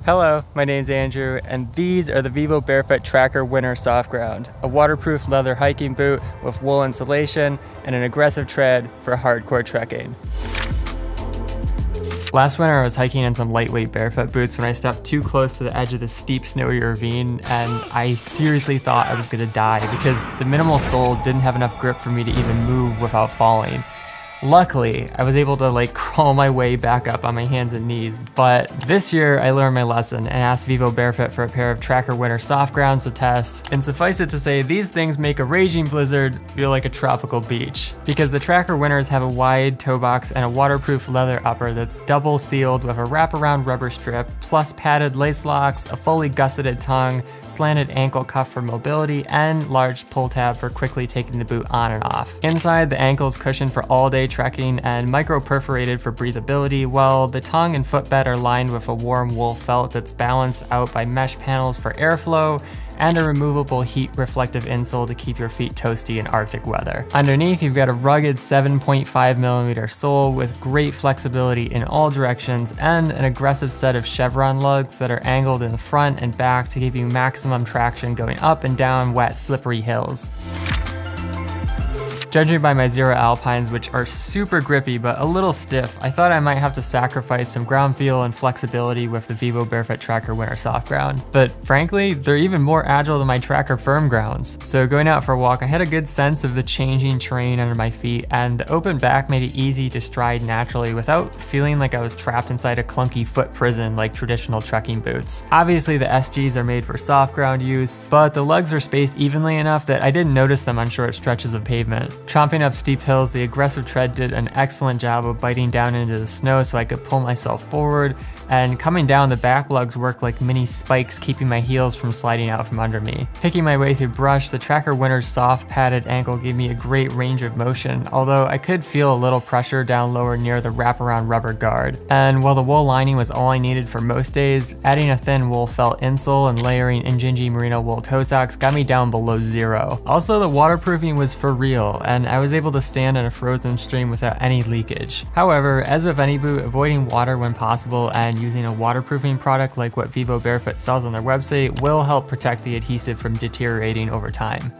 Hello, my name's Andrew, and these are the Vivo Barefoot Tracker Winter Soft Ground, a waterproof leather hiking boot with wool insulation and an aggressive tread for hardcore trekking. Last winter I was hiking in some lightweight barefoot boots when I stepped too close to the edge of this steep snowy ravine, and I seriously thought I was gonna die because the minimal sole didn't have enough grip for me to even move without falling. Luckily, I was able to crawl my way back up on my hands and knees, but this year I learned my lesson and asked Vivo Barefoot for a pair of Tracker Winter Soft Grounds to test, and suffice it to say, these things make a raging blizzard feel like a tropical beach. Because the Tracker Winters have a wide toe box and a waterproof leather upper that's double sealed with a wraparound rubber strip, plus padded lace locks, a fully gusseted tongue, slanted ankle cuff for mobility, and large pull tab for quickly taking the boot on and off. Inside, the ankle is cushioned for all day trekking and micro-perforated for breathability, while the tongue and footbed are lined with a warm wool felt that's balanced out by mesh panels for airflow and a removable heat reflective insole to keep your feet toasty in Arctic weather. Underneath, you've got a rugged 7.5mm sole with great flexibility in all directions and an aggressive set of chevron lugs that are angled in the front and back to give you maximum traction going up and down wet, slippery hills. Judging by my Zero Alpines, which are super grippy but a little stiff, I thought I might have to sacrifice some ground feel and flexibility with the Vivo Barefoot Tracker Winter Soft Ground. But frankly, they're even more agile than my Tracker Firm Grounds. So going out for a walk, I had a good sense of the changing terrain under my feet, and the open back made it easy to stride naturally without feeling like I was trapped inside a clunky foot prison like traditional trekking boots. Obviously, the SGs are made for soft ground use, but the lugs were spaced evenly enough that I didn't notice them on short stretches of pavement. Chomping up steep hills, the aggressive tread did an excellent job of biting down into the snow so I could pull myself forward, and coming down, the back lugs work like mini spikes, keeping my heels from sliding out from under me. Picking my way through brush, the Tracker Winter's soft padded ankle gave me a great range of motion, although I could feel a little pressure down lower near the wraparound rubber guard. And while the wool lining was all I needed for most days, adding a thin wool felt insole and layering Injinji merino wool toe socks got me down below zero. Also, the waterproofing was for real, and I was able to stand in a frozen stream without any leakage. However, as with any boot, avoiding water when possible and using a waterproofing product like what Vivo Barefoot sells on their website will help protect the adhesive from deteriorating over time.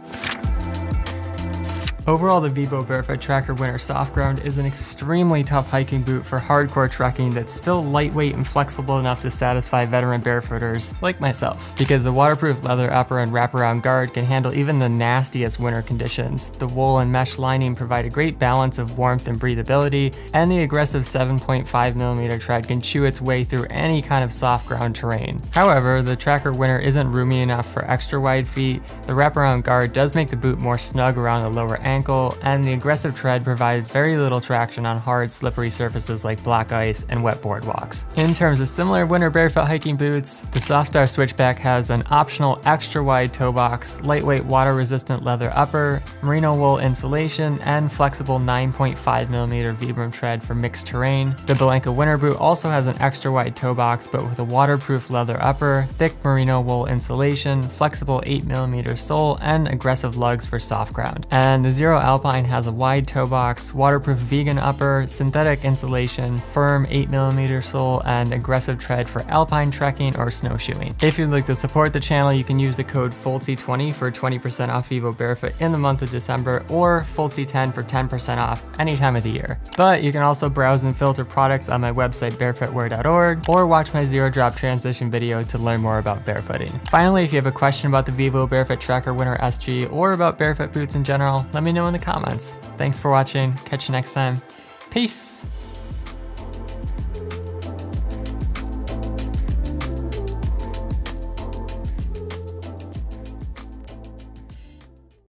Overall, the Vivo Barefoot Tracker Winter Soft Ground is an extremely tough hiking boot for hardcore trekking that's still lightweight and flexible enough to satisfy veteran barefooters like myself. Because the waterproof leather upper and wraparound guard can handle even the nastiest winter conditions, the wool and mesh lining provide a great balance of warmth and breathability, and the aggressive 7.5mm tread can chew its way through any kind of soft ground terrain. However, the Tracker Winter isn't roomy enough for extra wide feet. The wraparound guard does make the boot more snug around the lower ankle, and the aggressive tread provides very little traction on hard, slippery surfaces like black ice and wet boardwalks. In terms of similar winter barefoot hiking boots, the Softstar Switchback has an optional extra wide toe box, lightweight water-resistant leather upper, merino wool insulation, and flexible 9.5mm Vibram tread for mixed terrain. The Balenka Winter Boot also has an extra wide toe box, but with a waterproof leather upper, thick merino wool insulation, flexible 8mm sole, and aggressive lugs for soft ground. And the Zero Alpine has a wide toe box, waterproof vegan upper, synthetic insulation, firm 8mm sole, and aggressive tread for alpine trekking or snowshoeing. If you'd like to support the channel, you can use the code FOLTSY20 for 20% off Vivo Barefoot in the month of December, or FOLTSY10 for 10% off any time of the year. But you can also browse and filter products on my website barefootwear.org, or watch my zero drop transition video to learn more about barefooting. Finally, if you have a question about the Vivo Barefoot Tracker Winter SG or about barefoot boots in general, let me know in the comments. Thanks for watching. Catch you next time. Peace.